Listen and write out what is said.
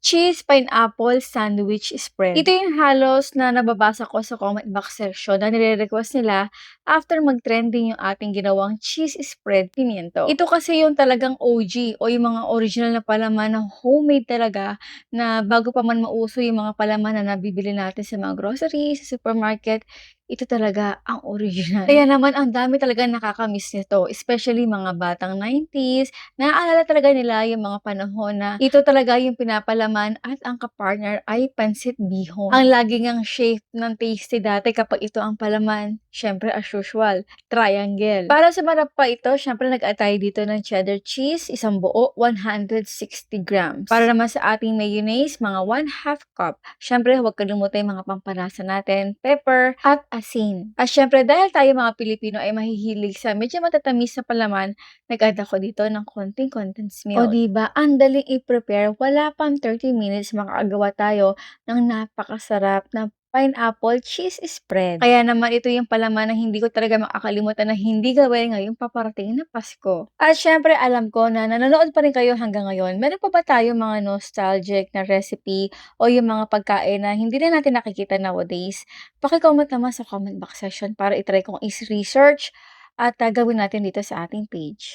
Cheese pineapple sandwich spread. Ito yung halos na nababasa ko sa comment box section na nire-request nila after mag-trending yung ating ginawang cheese spread pimiento. Ito kasi yung talagang OG o yung mga original na palaman na homemade talaga na bago pa man mauso yung mga palaman na nabibili natin sa mga grocery, sa supermarket, ito talaga ang original. Kaya naman ang dami talaga nakakamiss nito, especially mga batang 90s. Naaalala talaga nila yung mga panahon na ito talaga yung pinapalaman at ang kapartner ay pansit bihon. Ang lagi ngang shape ng tasty dati kapag ito ang palaman, syempre as usual, triangle. Para sa marap pa ito, syempre nag-atay dito ng cheddar cheese, isang buo, 160 grams. Para naman sa ating mayonnaise, mga 1/2 cup. Syempre huwag kalimutan yung mga pampanasa natin, pepper at asin. At syempre dahil tayo mga Pilipino ay mahihilig sa medyo matatamis na palaman, nag-add ako dito ng konting condensed milk. O diba, ang daling i-prepare, wala pang 30 minutes makakagawa tayo ng napakasarap na pineapple cheese spread. Kaya naman ito yung palaman na hindi ko talaga makakalimutan na hindi gawin ngayong paparating na Pasko. At syempre alam ko na nanonood pa rin kayo hanggang ngayon. Meron pa ba tayo mga nostalgic na recipe o yung mga pagkain na hindi na natin nakikita nowadays? Paki-comment naman sa comment box section para itry kong is-research at gawin natin dito sa ating page.